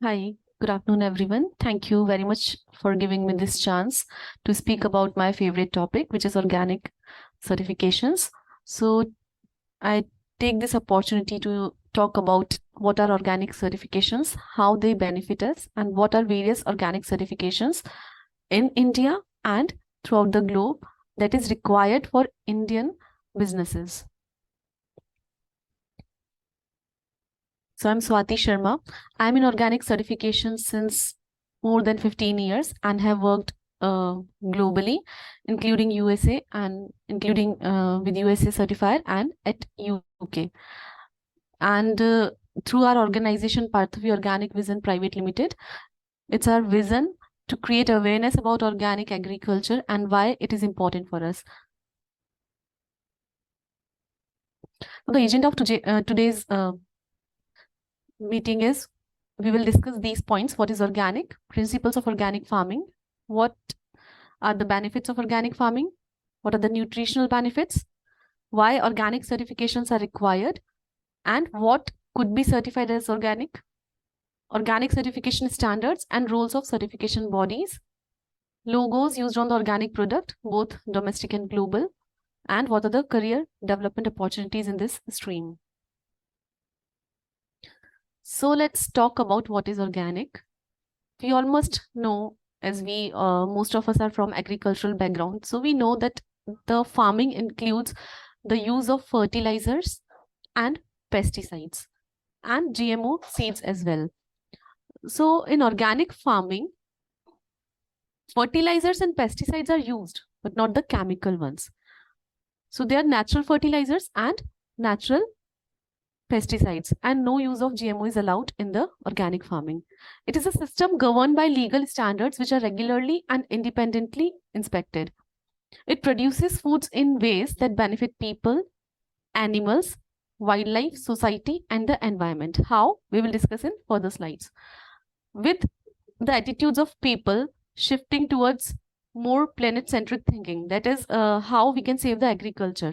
Hi, good afternoon, everyone. Thank you very much for giving me this chance to speak about my favorite topic, which is organic certifications. So, I take this opportunity to talk about what are organic certifications, how they benefit us, and what are various organic certifications in India and throughout the globe that is required for Indian businesses. So I'm Swati Sharma. I'm in organic certification since more than 15 years and have worked globally, including USA and including with USA certifier and at UK. And through our organization, Parthavi Organic Vision Private Limited, it's our vision to create awareness about organic agriculture and why it is important for us. The agenda of today's meeting is we will discuss these points. What is organic? Principles of organic farming. What are the benefits of organic farming? What are the nutritional benefits? Why organic certifications are required? And what could be certified as organic? Organic certification standards and roles of certification bodies. Logos used on the organic product, both domestic and global. And what are the career development opportunities in this stream? So let's talk about what is organic. We almost know, as we most of us are from agricultural background, so we know that the farming includes the use of fertilizers and pesticides and GMO seeds as well. So in organic farming, fertilizers and pesticides are used, but not the chemical ones. So they are natural fertilizers and natural pesticides, and no use of GMO is allowed in the organic farming. It is a system governed by legal standards which are regularly and independently inspected. It produces foods in ways that benefit people, animals, wildlife, society, and the environment. How? We will discuss in further slides. With the attitudes of people shifting towards more planet-centric thinking, that is how we can save the agriculture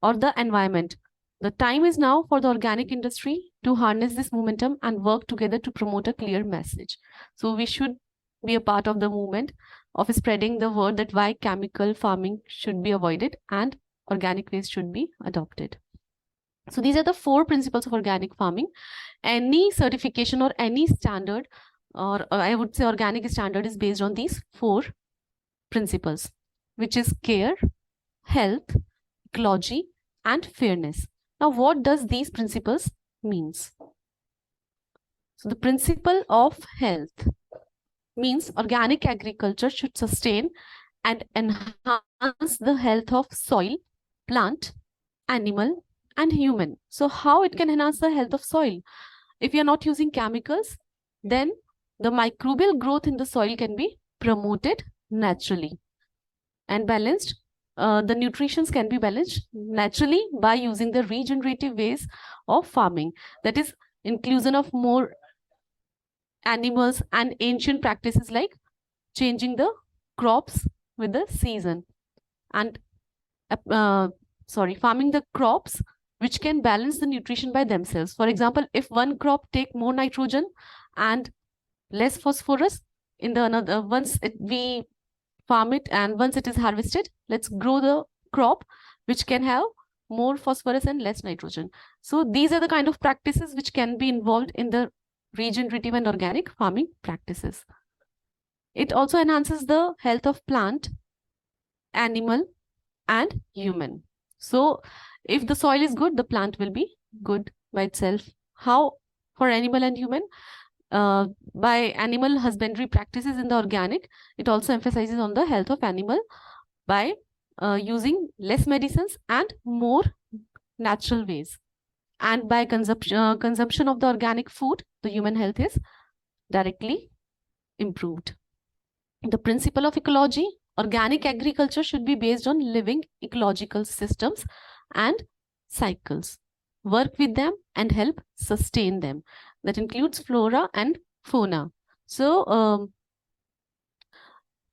or the environment. The time is now for the organic industry to harness this momentum and work together to promote a clear message. So we should be a part of the movement of spreading the word that why chemical farming should be avoided and organic ways should be adopted. So these are the 4 principles of organic farming. Any certification or any standard, or I would say organic standard, is based on these 4 principles, which is care, health, ecology, and fairness. Now, what does these principles means? So the principle of health means organic agriculture should sustain and enhance the health of soil, plant, animal, and human. So how it can enhance the health of soil? If you are not using chemicals, then the microbial growth in the soil can be promoted naturally and balanced. The nutritions can be balanced naturally by using the regenerative ways of farming. That is inclusion of more animals and ancient practices like changing the crops with the season and farming the crops which can balance the nutrition by themselves. For example, if one crop take more nitrogen and less phosphorus in the another, we farm it and once it is harvested, let's grow the crop which can have more phosphorus and less nitrogen. So these are the kind of practices which can be involved in the regenerative and organic farming practices. It also enhances the health of plant, animal, and human. So if the soil is good, the plant will be good by itself. How? For animal and human? By animal husbandry practices in the organic, it also emphasizes on the health of animal by using less medicines and more natural ways. And by consumption of the organic food, the human health is directly improved. The principle of ecology, organic agriculture should be based on living ecological systems and cycles. Work with them and help sustain them. That includes flora and fauna. So,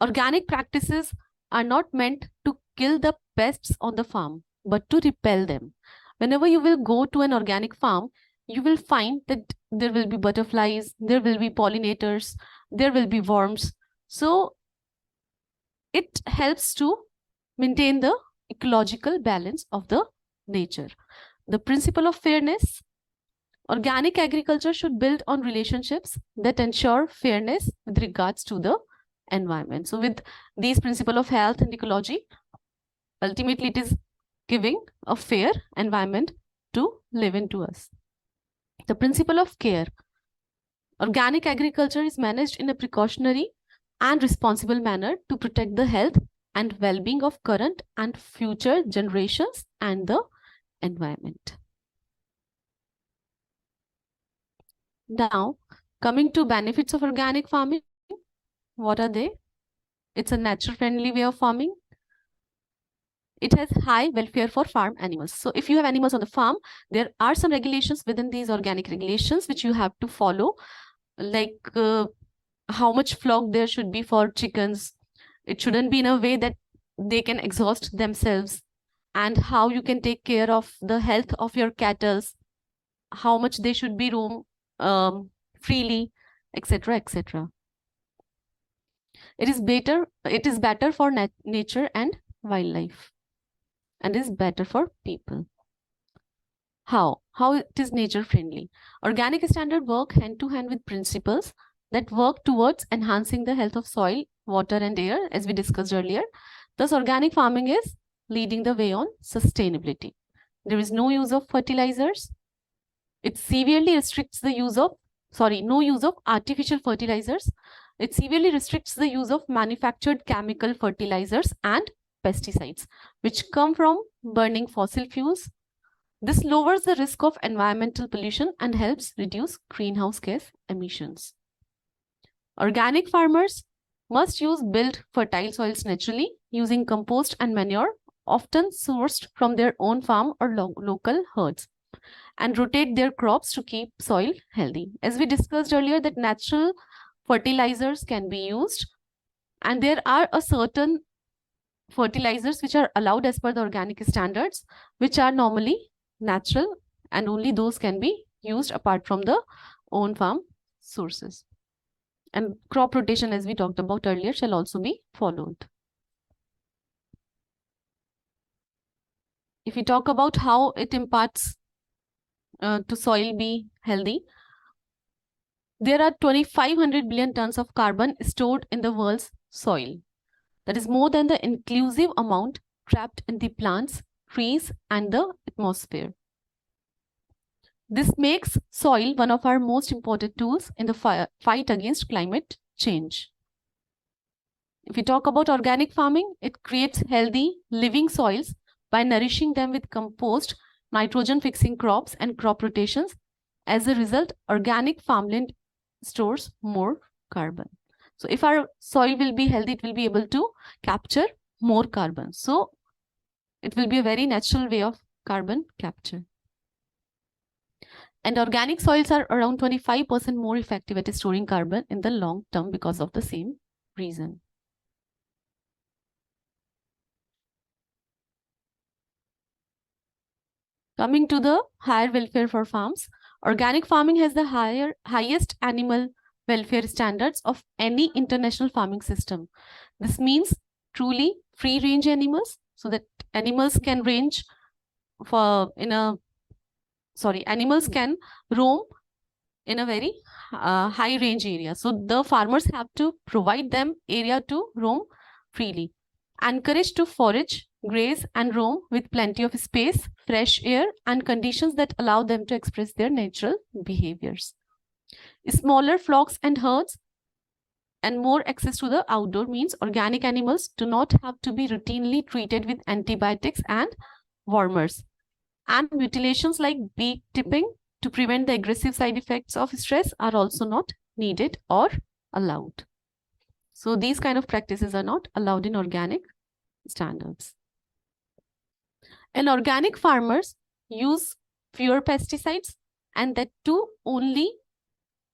organic practices are not meant to kill the pests on the farm, but to repel them. Whenever you will go to an organic farm, you will find that there will be butterflies, there will be pollinators, there will be worms. So it helps to maintain the ecological balance of the nature. The principle of fairness. Organic agriculture should build on relationships that ensure fairness with regards to the environment. So with these principles of health and ecology, ultimately it is giving a fair environment to live in to us. The principle of care. Organic agriculture is managed in a precautionary and responsible manner to protect the health and well-being of current and future generations and the environment. Now, coming to benefits of organic farming, what are they? It's a natural friendly way of farming. It has high welfare for farm animals. So if you have animals on the farm, there are some regulations within these organic regulations which you have to follow, like how much flock there should be for chickens. It shouldn't be in a way that they can exhaust themselves, and how you can take care of the health of your cattle, how much they should be roam freely, etc., etc. It is better for nature and wildlife, and is better for people. How it is nature friendly? Organic standard work hand to hand with principles that work towards enhancing the health of soil, water, and air, as we discussed earlier. Thus, organic farming is leading the way on sustainability. There is no use of fertilizers. It severely restricts the use of, no use of artificial fertilizers. It severely restricts the use of manufactured chemical fertilizers and pesticides, which come from burning fossil fuels. This lowers the risk of environmental pollution and helps reduce greenhouse gas emissions. Organic farmers must build fertile soils naturally using compost and manure, often sourced from their own farm or local herds, and rotate their crops to keep soil healthy. As we discussed earlier, that natural fertilizers can be used, and there are a certain fertilizers which are allowed as per the organic standards, which are normally natural, and only those can be used apart from the own farm sources. And crop rotation, as we talked about earlier, shall also be followed. If we talk about how it imparts to soil be healthy, there are 2,500 billion tons of carbon stored in the world's soil. That is more than the inclusive amount trapped in the plants, trees, and the atmosphere. This makes soil one of our most important tools in the fight against climate change. If we talk about organic farming, it creates healthy, living soils by nourishing them with compost, nitrogen-fixing crops, and crop rotations. As a result, organic farmland stores more carbon. So if our soil will be healthy, it will be able to capture more carbon. So it will be a very natural way of carbon capture. And organic soils are around 25% more effective at storing carbon in the long term because of the same reason. Coming to the higher welfare for farms, organic farming has the highest animal welfare standards of any international farming system. This means truly free-range animals, so that animals can range animals can roam in a very high range area. So the farmers have to provide them area to roam freely, encouraged to forage, graze, and roam with plenty of space, fresh air, and conditions that allow them to express their natural behaviors. Smaller flocks and herds and more access to the outdoor means organic animals do not have to be routinely treated with antibiotics and warmers. And mutilations like beak tipping to prevent the aggressive side effects of stress are also not needed or allowed. So these kind of practices are not allowed in organic standards. And organic farmers use fewer pesticides, and that too only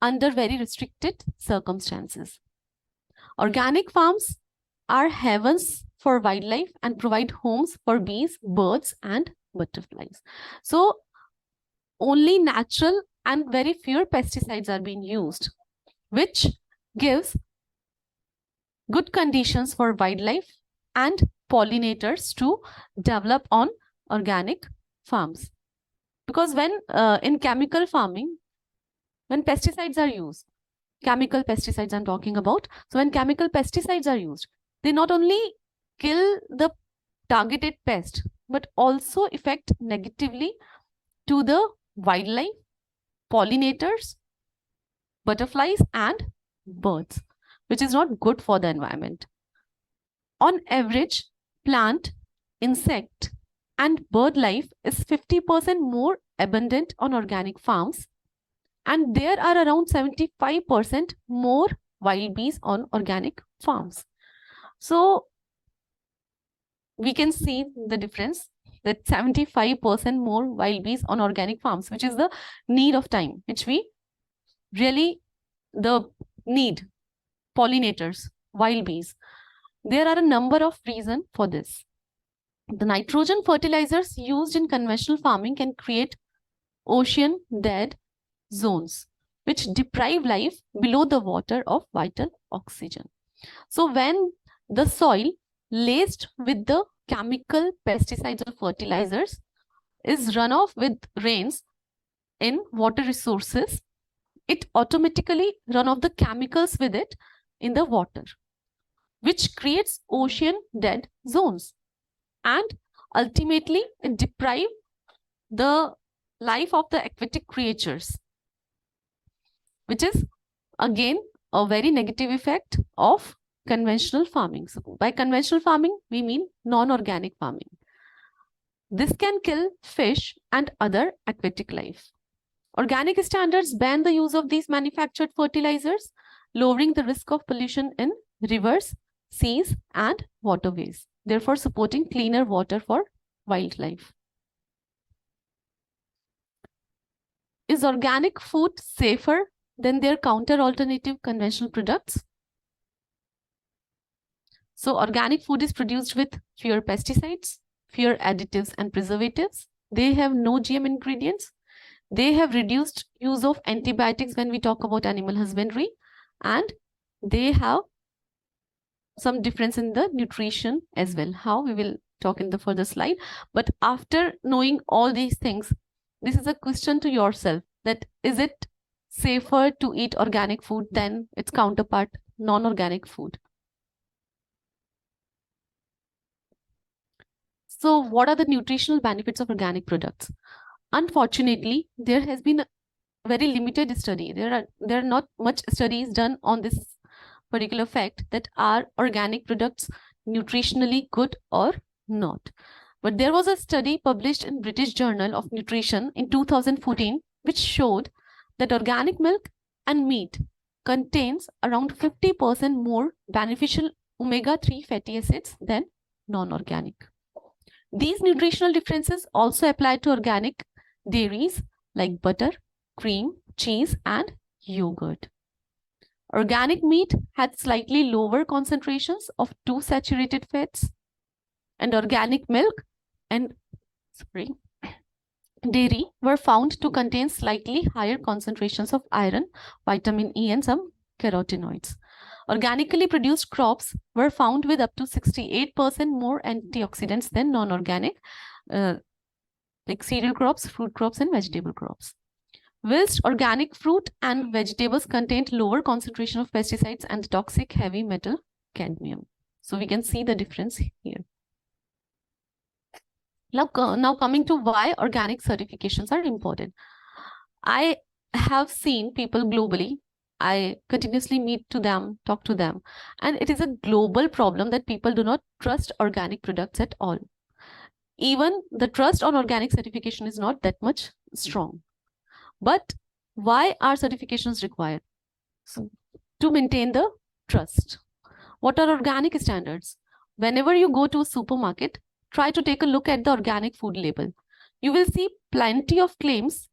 under very restricted circumstances. Organic farms are heavens for wildlife and provide homes for bees, birds, and butterflies. So only natural and very few pesticides are being used, which gives good conditions for wildlife and pollinators to develop on organic farms. Because when in chemical farming, when pesticides are used, chemical pesticides I'm talking about. So when chemical pesticides are used, they not only kill the targeted pest, but also affect negatively to the wildlife, pollinators, butterflies, and birds, which is not good for the environment. On average, plant, insect, and bird life is 50% more abundant on organic farms, and there are around 75% more wild bees on organic farms. So we can see the difference, that 75% more wild bees on organic farms, which is the need of time, which we really need pollinators, wild bees. There are a number of reasons for this. The nitrogen fertilizers used in conventional farming can create ocean dead zones, which deprive life below the water of vital oxygen. So when the soil laced with the chemical pesticides or fertilizers is run off with rains in water resources, it automatically run off the chemicals with it in the water, which creates ocean dead zones. And ultimately, it deprives the life of the aquatic creatures, which is again a very negative effect of conventional farming. So by conventional farming, we mean non-organic farming. This can kill fish and other aquatic life. Organic standards ban the use of these manufactured fertilizers, lowering the risk of pollution in rivers, seas, and waterways, therefore supporting cleaner water for wildlife. Is organic food safer than their counter alternative conventional products? So organic food is produced with fewer pesticides, fewer additives and preservatives. They have no GM ingredients. They have reduced use of antibiotics when we talk about animal husbandry, and they have some difference in the nutrition as well. How, we will talk in the further slide. But after knowing all these things, this is a question to yourself, that is it safer to eat organic food than its counterpart, non-organic food? So what are the nutritional benefits of organic products? Unfortunately, there has been a very limited study. There are not much studies done on this particular fact, that are organic products nutritionally good or not. But there was a study published in British Journal of Nutrition in 2014, which showed that organic milk and meat contains around 50% more beneficial omega-3 fatty acids than non-organic. These nutritional differences also apply to organic dairies like butter, cream, cheese, and yogurt. Organic meat had slightly lower concentrations of 2 saturated fats, and organic milk and dairy were found to contain slightly higher concentrations of iron, vitamin E, and some carotenoids. Organically produced crops were found with up to 68% more antioxidants than non-organic, like cereal crops, fruit crops, and vegetable crops. Whilst organic fruit and vegetables contained lower concentration of pesticides and toxic heavy metal cadmium. So we can see the difference here. Now coming to why organic certifications are important. I have seen people globally, I continuously meet to them, talk to them, and it is a global problem that people do not trust organic products at all. Even the trust on organic certification is not that much strong. But why are certifications required? So, to maintain the trust. What are organic standards? Whenever you go to a supermarket, try to take a look at the organic food label. You will see plenty of claims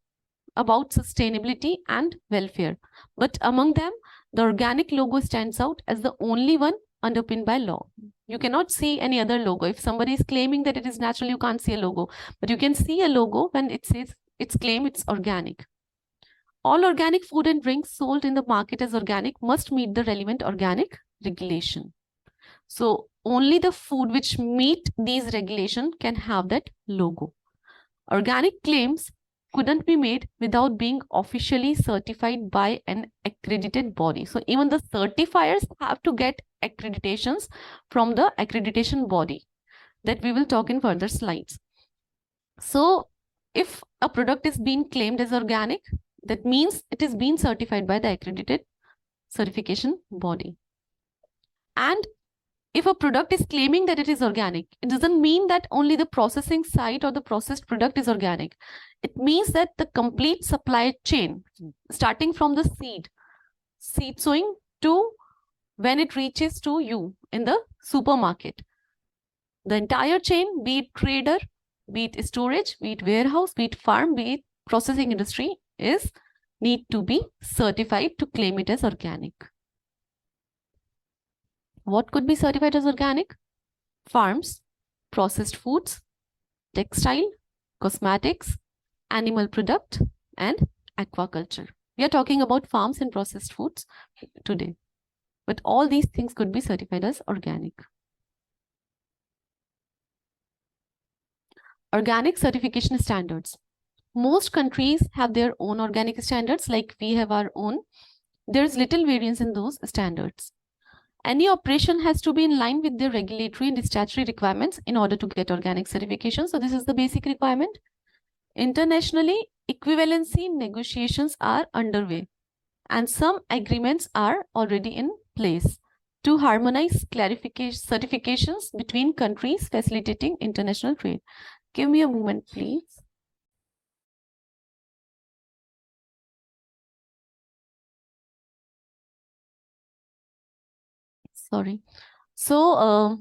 about sustainability and welfare. But among them, the organic logo stands out as the only one underpinned by law. You cannot see any other logo. If somebody is claiming that it is natural, you can't see a logo. But you can see a logo when it says its claim it's organic. All organic food and drinks sold in the market as organic must meet the relevant organic regulation. So only the food which meet these regulation can have that logo. Organic claims couldn't be made without being officially certified by an accredited body. So even the certifiers have to get accreditations from the accreditation body that we will talk in further slides. So if a product is being claimed as organic, that means it is being certified by the accredited certification body. And if a product is claiming that it is organic, it doesn't mean that only the processing site or the processed product is organic. It means that the complete supply chain, starting from the seed sowing to when it reaches to you in the supermarket. The entire chain, be it trader, be it storage, be it warehouse, be it farm, be it processing industry, need to be certified to claim it as organic. What could be certified as organic? Farms, processed foods, textile, cosmetics, animal product, and aquaculture. We are talking about farms and processed foods today. But all these things could be certified as organic. Organic certification standards. Most countries have their own organic standards, like we have our own. There is little variance in those standards. Any operation has to be in line with their regulatory and statutory requirements in order to get organic certification. So this is the basic requirement. Internationally, equivalency negotiations are underway, and some agreements are already in place to harmonize certifications between countries facilitating international trade. Give me a moment, please. Sorry. So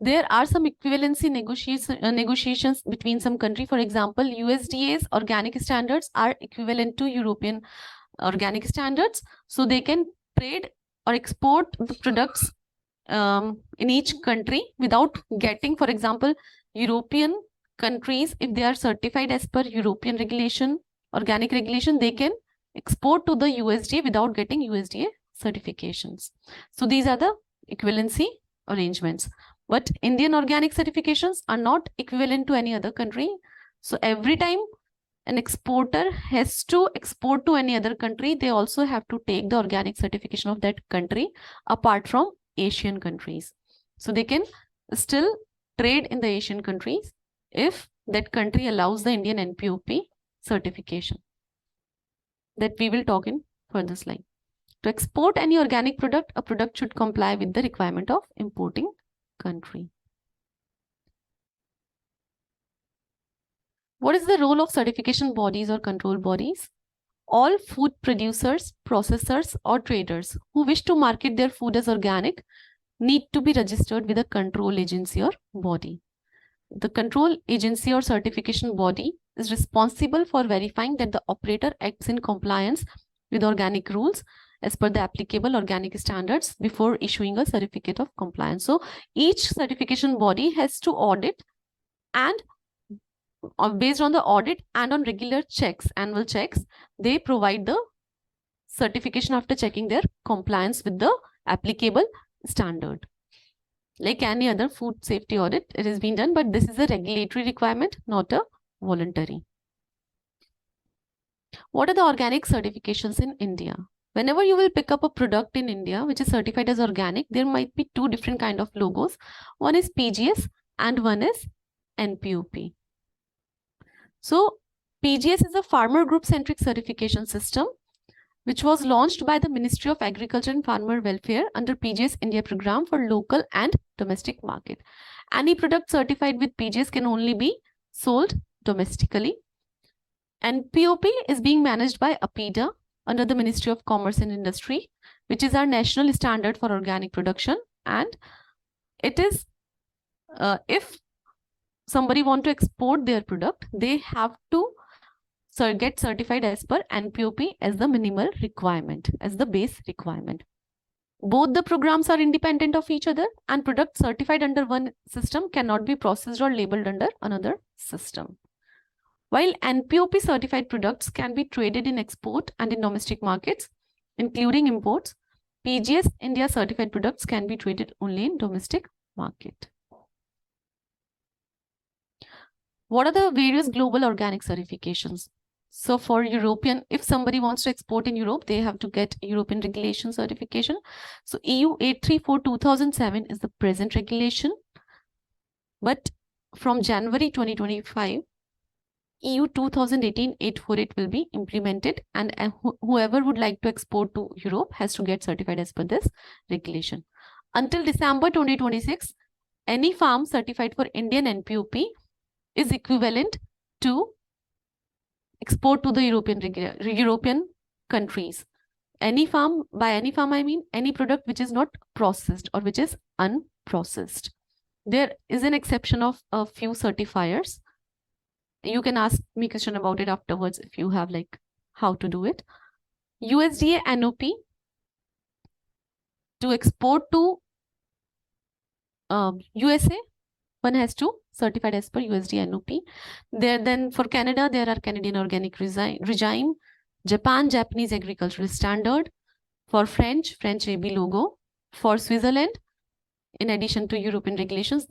there are some equivalency negotiations between some country. For example, USDA's organic standards are equivalent to European organic standards. So they can trade or export the products in each country without getting, for example, European countries, if they are certified as per European regulation, organic regulation, they can export to the USDA without getting USDA certifications. So these are the equivalency arrangements. But Indian organic certifications are not equivalent to any other country. So every time an exporter has to export to any other country, they also have to take the organic certification of that country apart from Asian countries. So they can still trade in the Asian countries if that country allows the Indian NPOP certification. That we will talk in further slide. To export any organic product, a product should comply with the requirement of importing country. What is the role of certification bodies or control bodies? All food producers, processors, or traders who wish to market their food as organic need to be registered with a control agency or body. The control agency or certification body is responsible for verifying that the operator acts in compliance with organic rules as per the applicable organic standards before issuing a certificate of compliance. So each certification body has to audit, and based on the audit and on regular checks, annual checks, they provide the certification after checking their compliance with the applicable standard. Like any other food safety audit, it has been done, but this is a regulatory requirement, not a voluntary. What are the organic certifications in India? Whenever you will pick up a product in India which is certified as organic, there might be two different kind of logos. One is PGS and one is NPOP. So PGS is a farmer group centric certification system which was launched by the Ministry of Agriculture and Farmer Welfare under PGS India program for local and domestic market. Any product certified with PGS can only be sold domestically. NPOP is being managed by APIDA under the Ministry of Commerce and Industry, which is our national standard for organic production. And it is, if somebody want to export their product, they have to get certified as per NPOP as the minimal requirement, as the base requirement. Both the programs are independent of each other, and products certified under one system cannot be processed or labeled under another system. While NPOP certified products can be traded in export and in domestic markets, including imports, PGS India certified products can be traded only in domestic market. What are the various global organic certifications? So for European, if somebody wants to export in Europe, they have to get European regulation certification. So EU 834/2007 is the present regulation. But from January 2025, EU 2018-848 will be implemented, and whoever would like to export to Europe has to get certified as per this regulation. Until December 2026, any farm certified for Indian NPOP is equivalent to export to the European countries. Any farm, by any farm I mean any product which is not processed or which is unprocessed. There is an exception of a few certifiers. You can ask me a question about it afterwards if you have like how to do it. USDA NOP to export to USA, one has to certified as per USDA NOP. Then for Canada, there are Canadian Organic Regime, Japan, Japanese Agricultural Standard. For French AB logo. For Switzerland, in addition to European regulations,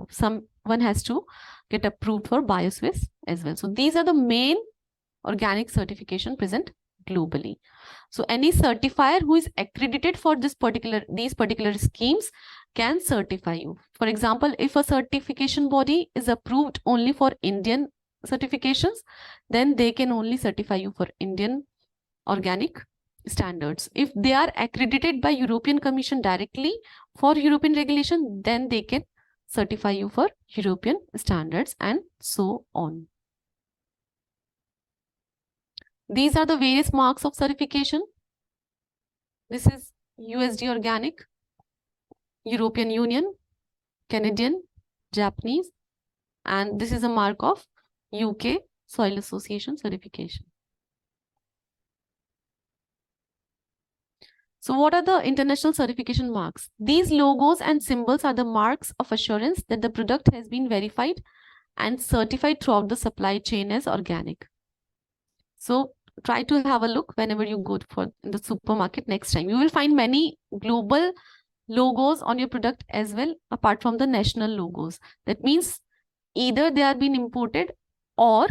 someone has to get approved for By Swati as well. So these are the main organic certification present globally. So any certifier who is accredited for these particular schemes can certify you. For example, if a certification body is approved only for Indian certifications, then they can only certify you for Indian organic standards. If they are accredited by European Commission directly for European regulation, then they can certify you for European standards and so on. These are the various marks of certification. This is USD Organic, European Union, Canadian, Japanese, and this is a mark of UK Soil Association certification. So what are the international certification marks? These logos and symbols are the marks of assurance that the product has been verified and certified throughout the supply chain as organic. So try to have a look whenever you go for the supermarket next time. You will find many global logos on your product as well, apart from the national logos. That means either they are being imported or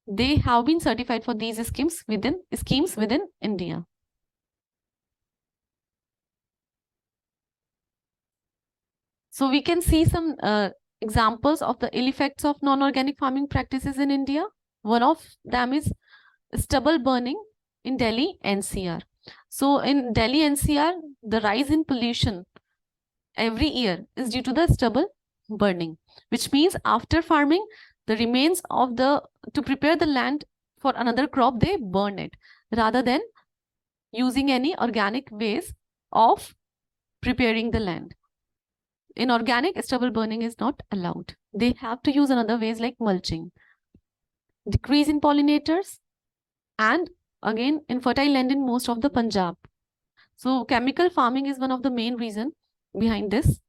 they have been certified for these schemes within India. So we can see some examples of the ill effects of non-organic farming practices in India. One of them is stubble burning in Delhi NCR. So in Delhi NCR, the rise in pollution every year is due to the stubble burning, which means after farming, the remains of to prepare the land for another crop, they burn it rather than using any organic ways of preparing the land. In organic, stubble burning is not allowed. They have to use another ways like mulching. Decrease in pollinators, and again infertile land in most of the Punjab. So chemical farming is one of the main reasons behind this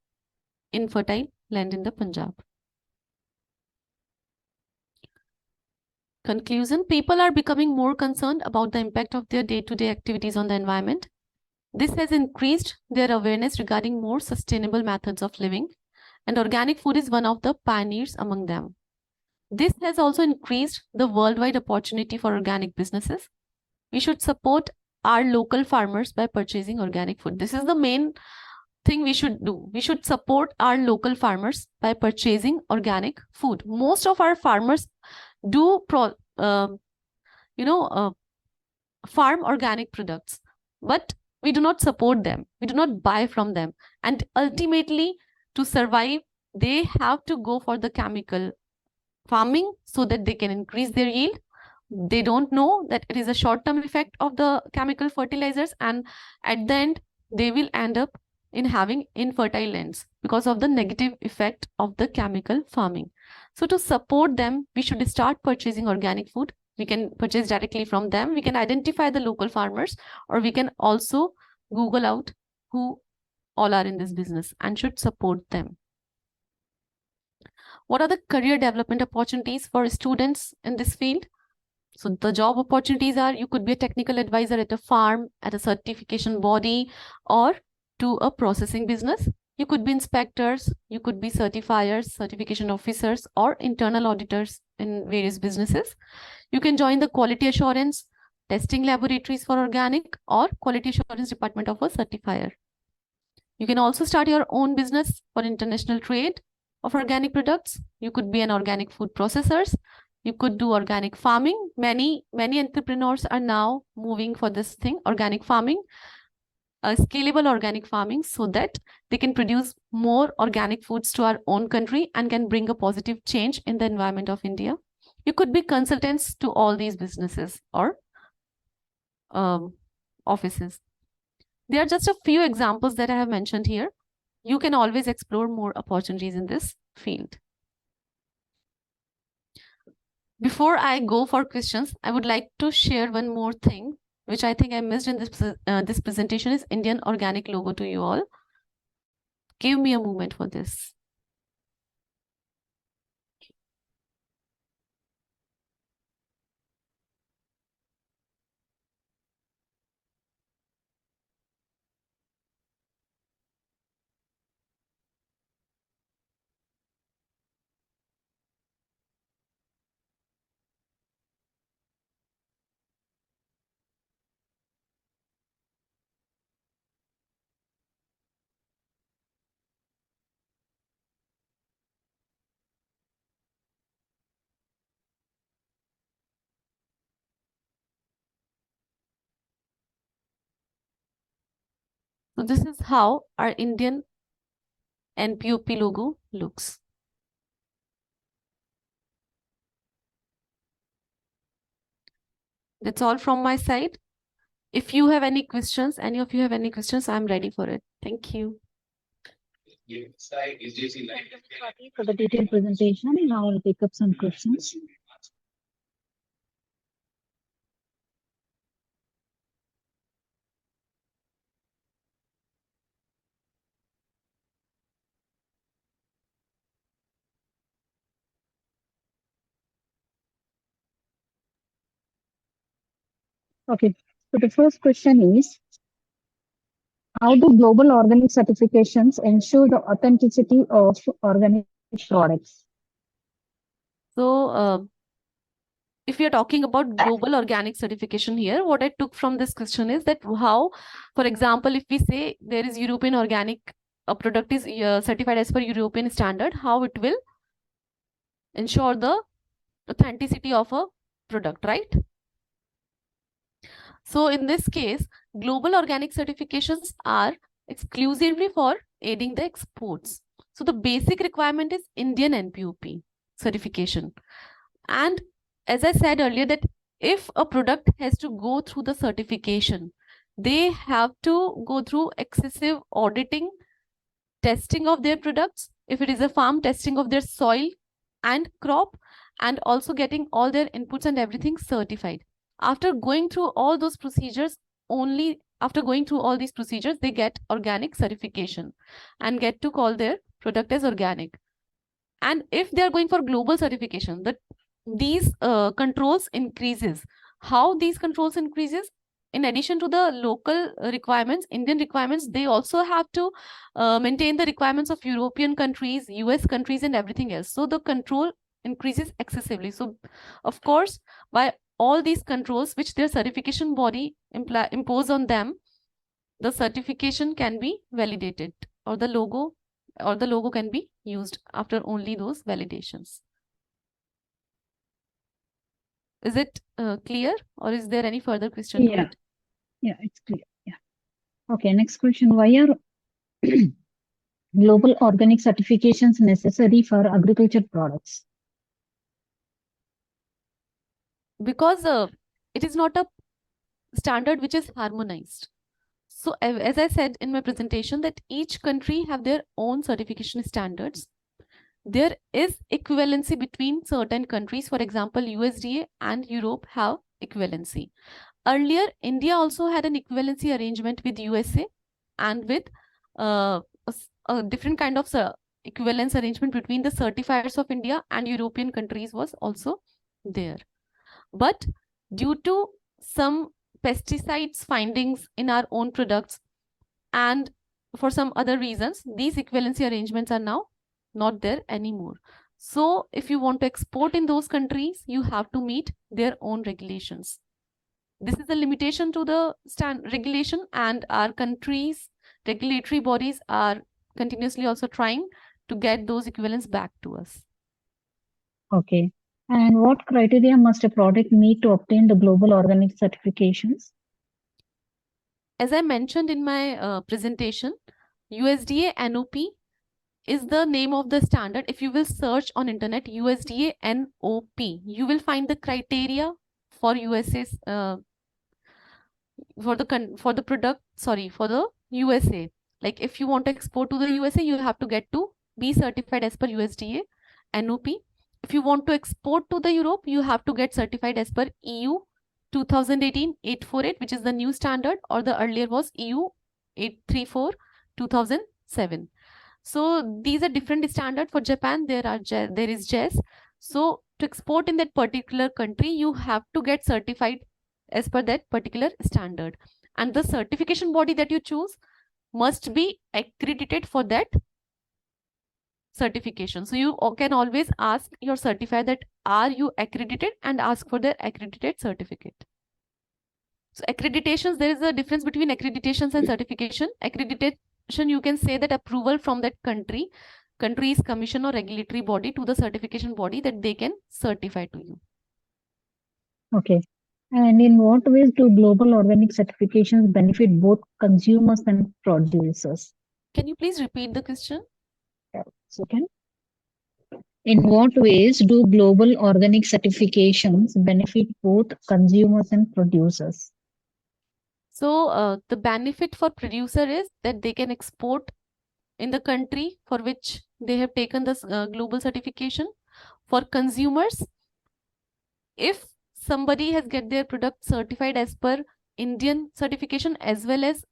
infertile land in the Punjab. Conclusion: people are becoming more concerned about the impact of their day-to-day activities on the environment. This has increased their awareness regarding more sustainable methods of living, and organic food is one of the pioneers among them. This has also increased the worldwide opportunity for organic businesses. We should support our local farmers by purchasing organic food. This is the main thing we should do. We should support our local farmers by purchasing organic food. Most of our farmers do farm organic products, but we do not support them. We do not buy from them. And ultimately, to survive, they have to go for the chemical farming so that they can increase their yield. They don't know that it is a short-term effect of the chemical fertilizers, and at the end, they will end up in having infertile lands because of the negative effect of the chemical farming. So to support them, we should start purchasing organic food. We can purchase directly from them. We can identify the local farmers, or we can also Google out who all are in this business and should support them. What are the career development opportunities for students in this field? So the job opportunities are, you could be a technical advisor at a farm, at a certification body, or to a processing business. You could be inspectors, you could be certifiers, certification officers, or internal auditors in various businesses. You can join the quality assurance, testing laboratories for organic, or quality assurance department of a certifier. You can also start your own business for international trade of organic products. You could be an organic food processors. You could do organic farming. Many entrepreneurs are now moving for this thing, organic farming, scalable organic farming, so that they can produce more organic foods to our own country and can bring a positive change in the environment of India. You could be consultants to all these businesses or offices. There are just a few examples that I have mentioned here. You can always explore more opportunities in this field. Before I go for questions, I would like to share one more thing, which I think I missed in this presentation, is Indian organic logo to you all. Give me a moment for this. So this is how our Indian NPOP logo looks. That's all from my side. If you have any questions, any of you have any questions, I'm ready for it. Thank you. Thank you, Swati, for the detailed presentation. Now I'll take up some questions. Okay, so the first question is, how do global organic certifications ensure the authenticity of organic products? So if you're talking about global organic certification here, what I took from this question is that how, for example, if we say there is European organic, a product is certified as per European standard, how it will ensure the authenticity of a product, right? So in this case, global organic certifications are exclusively for aiding the exports. So the basic requirement is Indian NPOP certification. And as I said earlier, that if a product has to go through the certification, they have to go through excessive auditing, testing of their products. If it is a farm, testing of their soil and crop, and also getting all their inputs and everything certified. After going through all those procedures, only after going through all these procedures, they get organic certification and get to call their product as organic. And if they are going for global certification, these controls increases. How these controls increases? In addition to the local requirements, Indian requirements, they also have to maintain the requirements of European countries, US countries, and everything else. So the control increases excessively. So of course, by all these controls which their certification body impose on them, the certification can be validated, or the logo can be used after only those validations. Is it clear, or is there any further question to it? Yeah, it's clear. Yeah. Okay, next question. Why are global organic certifications necessary for agriculture products? Because it is not a standard which is harmonized. So as I said in my presentation, that each country have their own certification standards. There is equivalency between certain countries. For example, USDA and Europe have equivalency. Earlier, India also had an equivalency arrangement with USA and with a different kind of equivalence arrangement between the certifiers of India and European countries was also there. But due to some pesticides findings in our own products and for some other reasons, these equivalency arrangements are now not there anymore. So if you want to export in those countries, you have to meet their own regulations. This is a limitation to the regulation, and our countries' regulatory bodies are continuously also trying to get those equivalents back to us. Okay. And what criteria must a product meet to obtain the global organic certifications? As I mentioned in my presentation, USDA NOP is the name of the standard. If you will search on internet USDA NOP, you will find the criteria for USA's for the USA. Like if you want to export to the USA, you have to get to be certified as per USDA NOP. If you want to export to the Europe, you have to get certified as per EU 2018-848, which is the new standard, or the earlier was EU 834-2007. So these are different standards. For Japan, there is JES. So to export in that particular country, you have to get certified as per that particular standard. And the certification body that you choose must be accredited for that certification. So you can always ask your certifier that are you accredited, and ask for their accredited certificate. So accreditations, there is a difference between accreditations and certification. Accreditation, you can say that approval from that country's commission or regulatory body to the certification body that they can certify to you. Okay. And in what ways do global organic certifications benefit both consumers and producers? Can you please repeat the question? Second. In what ways do global organic certifications benefit both consumers and producers? So the benefit for producer is that they can export in the country for which they have taken this global certification. For consumers, if somebody has get their product certified as per Indian certification as well as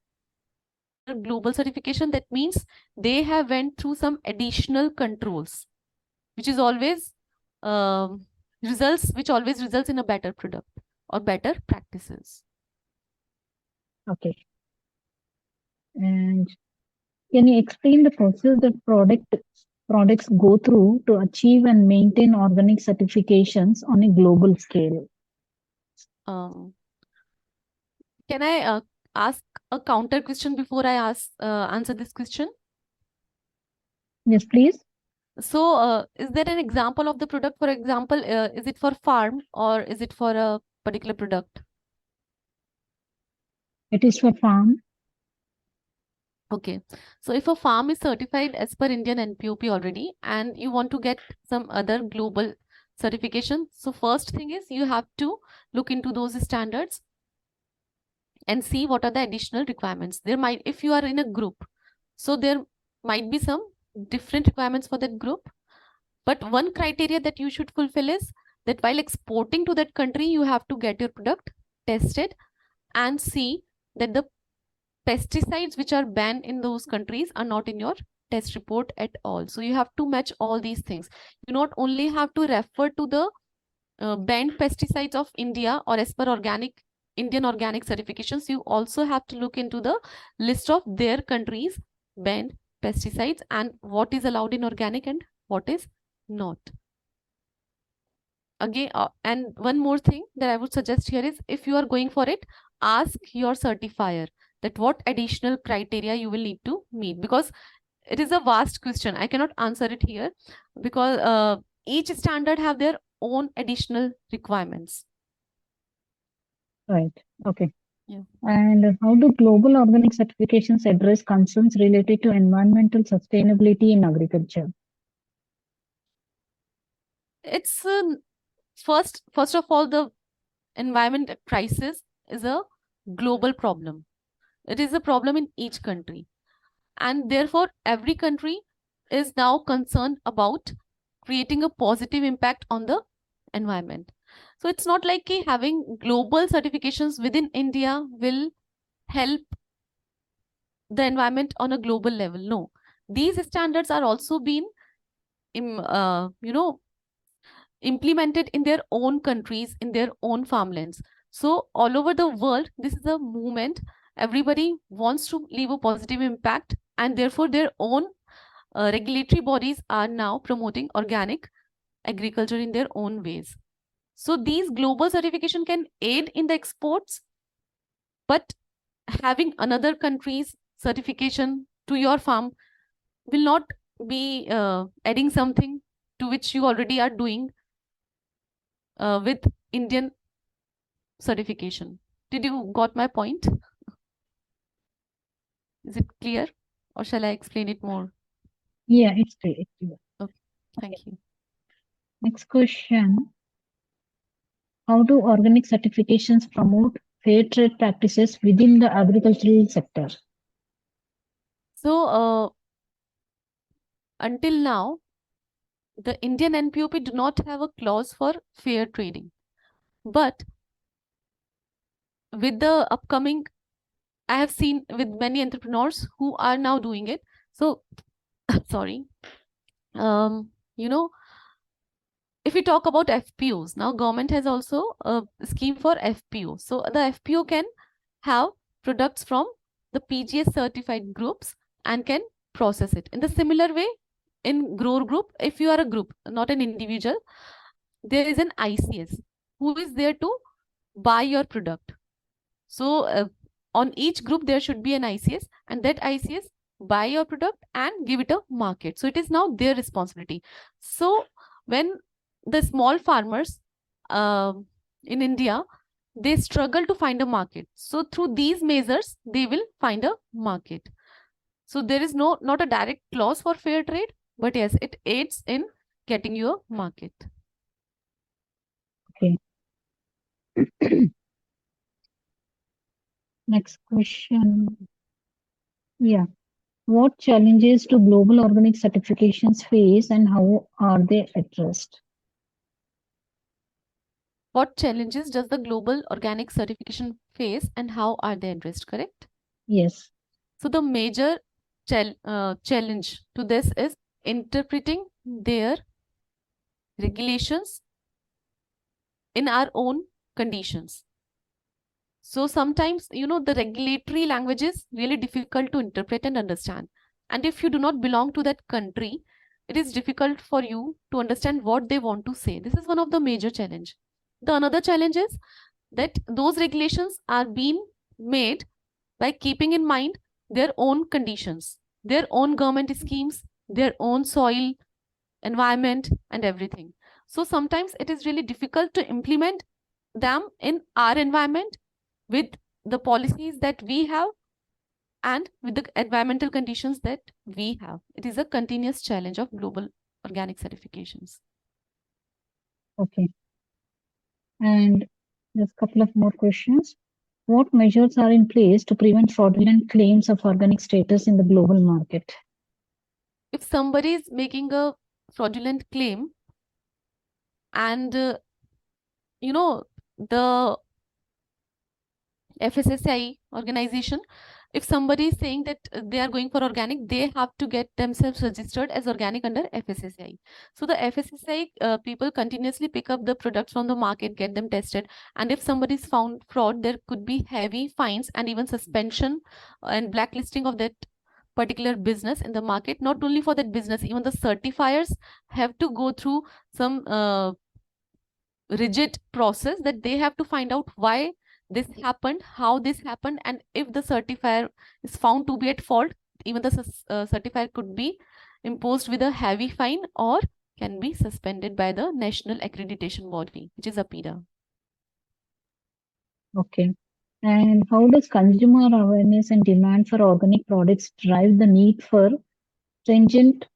global certification, that means they have went through some additional controls, which is always results in a better product or better practices. Okay. And can you explain the process that products go through to achieve and maintain organic certifications on a global scale? Can I ask a counter question before I answer this question? Yes, please. So is there an example of the product? For example, is it for farm or is it for a particular product? It is for farm. Okay, so if a farm is certified as per Indian NPOP already and you want to get some other global certification, so first thing is you have to look into those standards and see what are the additional requirements. There might, if you are in a group, so there might be some different requirements for that group. But one criteria that you should fulfill is that while exporting to that country, you have to get your product tested and see that the pesticides which are banned in those countries are not in your test report at all. So you have to match all these things. You not only have to refer to the banned pesticides of India or as per Indian organic certifications, you also have to look into the list of their countries' banned pesticides and what is allowed in organic and what is not. Again, and one more thing that I would suggest here is, if you are going for it, ask your certifier that what additional criteria you will need to meet, because it is a vast question. I cannot answer it here because each standard have their own additional requirements. Right. Okay. Yeah. And how do global organic certifications address concerns related to environmental sustainability in agriculture? It's first of all, the environment crisis is a global problem. It is a problem in each country, and therefore every country is now concerned about creating a positive impact on the environment. So it's not like having global certifications within India will help the environment on a global level. No, these standards are also being implemented in their own countries, in their own farmlands. So all over the world, this is a movement. Everybody wants to leave a positive impact, and therefore their own regulatory bodies are now promoting organic agriculture in their own ways. So these global certification can aid in the exports, but having another country's certification to your farm will not be adding something to which you already are doing with Indian certification. Did you got my point? Is it clear, or shall I explain it more? Yeah, it's clear. It's clear. Okay, thank you. Next question. How do organic certifications promote fair trade practices within the agricultural sector? So until now, the Indian NPOP do not have a clause for fair trading, but with the upcoming, I have seen with many entrepreneurs who are now doing it. So sorry, you know, if we talk about FPOs, now government has also a scheme for FPO. So the FPO can have products from the PGS certified groups and can process it. In the similar way, in grower group, if you are a group, not an individual, there is an ICS who is there to buy your product. So on each group, there should be an ICS, and that ICS buy your product and give it a market. So it is now their responsibility. So when the small farmers in India, they struggle to find a market. So through these measures, they will find a market. So there is not a direct clause for fair trade, but yes, it aids in getting you a market. Okay. Next question. Yeah. What challenges do global organic certifications face and how are they addressed? What challenges does the global organic certification face and how are they addressed, correct? Yes. So the major challenge to this is interpreting their regulations in our own conditions. So sometimes, the regulatory language is really difficult to interpret and understand. And if you do not belong to that country, it is difficult for you to understand what they want to say. This is one of the major challenge. The another challenge is that those regulations are being made by keeping in mind their own conditions, their own government schemes, their own soil, environment, and everything. So sometimes it is really difficult to implement them in our environment with the policies that we have and with the environmental conditions that we have. It is a continuous challenge of global organic certifications. Okay. And just a couple of more questions. What measures are in place to prevent fraudulent claims of organic status in the global market? If somebody is making a fraudulent claim and, the FSSAI organization, if somebody is saying that they are going for organic, they have to get themselves registered as organic under FSSAI. So the FSSAI people continuously pick up the products from the market, get them tested. And if somebody is found fraud, there could be heavy fines and even suspension and blacklisting of that particular business in the market. Not only for that business, even the certifiers have to go through some rigid process that they have to find out why this happened, how this happened, and if the certifier is found to be at fault, even the certifier could be imposed with a heavy fine or can be suspended by the National Accreditation Body, which is APIDA. Okay. And how does consumer awareness and demand for organic products drive the need for stringent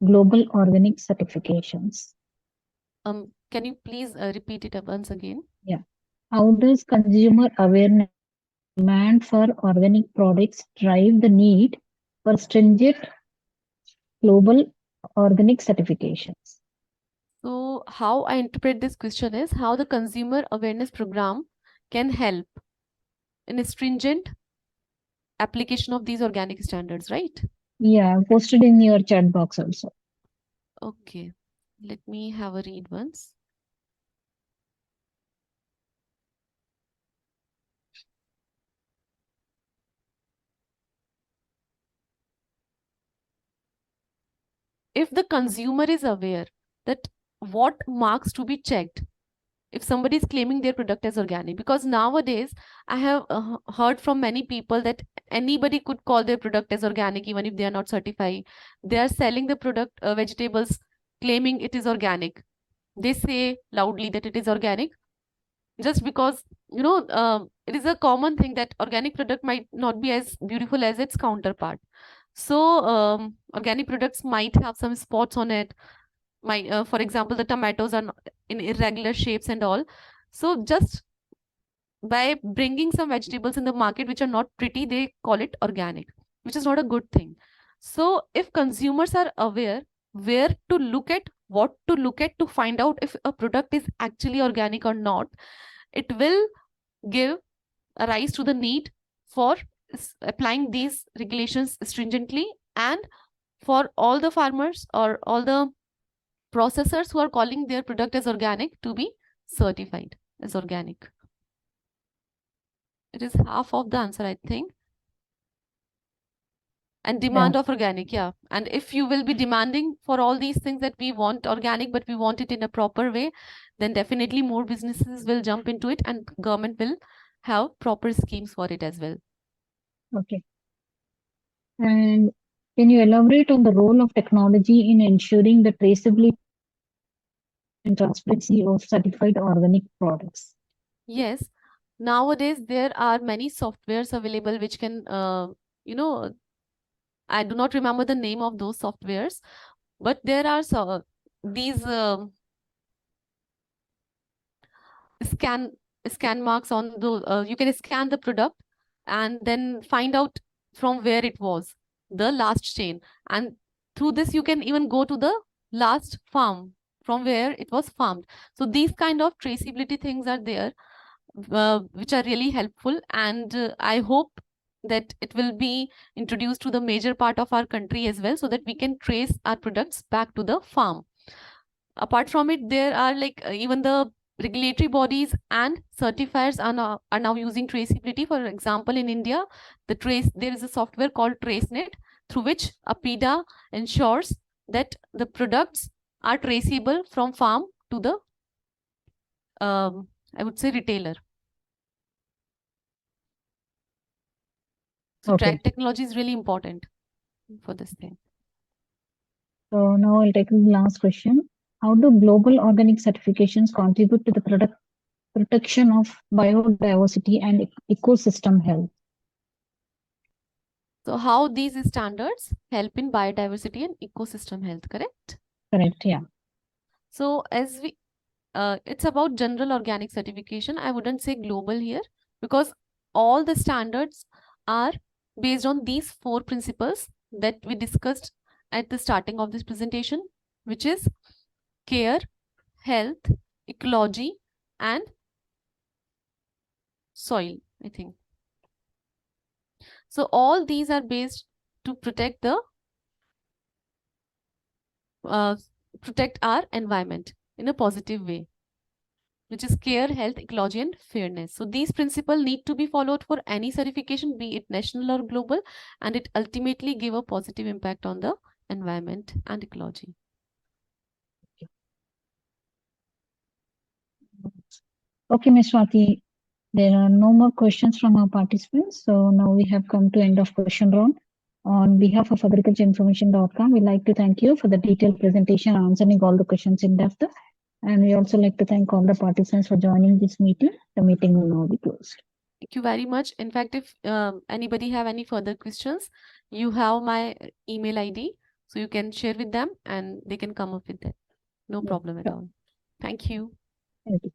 global organic certifications? Can you please repeat it once again? Yeah. How does consumer awareness and demand for organic products drive the need for stringent global organic certifications? So how I interpret this question is how the consumer awareness program can help in a stringent application of these organic standards, right? Yeah, posted in your chat box also. Okay, let me have a read once. If the consumer is aware that what marks to be checked, if somebody is claiming their product as organic, because nowadays I have heard from many people that anybody could call their product as organic even if they are not certified. They are selling the product, vegetables, claiming it is organic. They say loudly that it is organic just because, it is a common thing that organic product might not be as beautiful as its counterpart. So organic products might have some spots on it. For example, the tomatoes are in irregular shapes and all. So just by bringing some vegetables in the market which are not pretty, they call it organic, which is not a good thing. So if consumers are aware where to look at, what to look at to find out if a product is actually organic or not, it will give a rise to the need for applying these regulations stringently, and for all the farmers or all the processors who are calling their product as organic to be certified as organic. It is half of the answer, I think. And demand of organic, yeah. And if you will be demanding for all these things that we want organic, but we want it in a proper way, then definitely more businesses will jump into it and government will have proper schemes for it as well. Okay. And can you elaborate on the role of technology in ensuring the traceability and transparency of certified organic products? Yes. Nowadays, there are many softwares available which can, I do not remember the name of those softwares, but there are these scan marks on the, you can scan the product and then find out from where it was, the last chain. And through this, you can even go to the last farm from where it was farmed. So these kind of traceability things are there, which are really helpful. And I hope that it will be introduced to the major part of our country as well, so that we can trace our products back to the farm. Apart from it, there are even the regulatory bodies and certifiers are now using traceability. For example, in India, there is a software called TraceNet, through which APIDA ensures that the products are traceable from farm to the, I would say, retailer. So track technology is really important for this thing. So now I'll take the last question. How do global organic certifications contribute to the protection of biodiversity and ecosystem health? So how these standards help in biodiversity and ecosystem health, correct? Correct, yeah. So as we, it's about general organic certification. I wouldn't say global here, because all the standards are based on these 4 principles that we discussed at the starting of this presentation, which is care, health, ecology, and soil, I think. So all these are based to protect the protect our environment in a positive way, which is care, health, ecology, and fairness. So these principles need to be followed for any certification, be it national or global, and it ultimately give a positive impact on the environment and ecology. Okay, Ms. Swati, there are no more questions from our participants. So now we have come to end of question round. On behalf of agricultureinformation.com, we'd like to thank you for the detailed presentation, answering all the questions in depth. And we also like to thank all the participants for joining this meeting. The meeting will now be closed. Thank you very much. In fact, if anybody have any further questions, you have my email ID, so you can share with them and they can come up with that. No problem at all. Thank you. Thank you.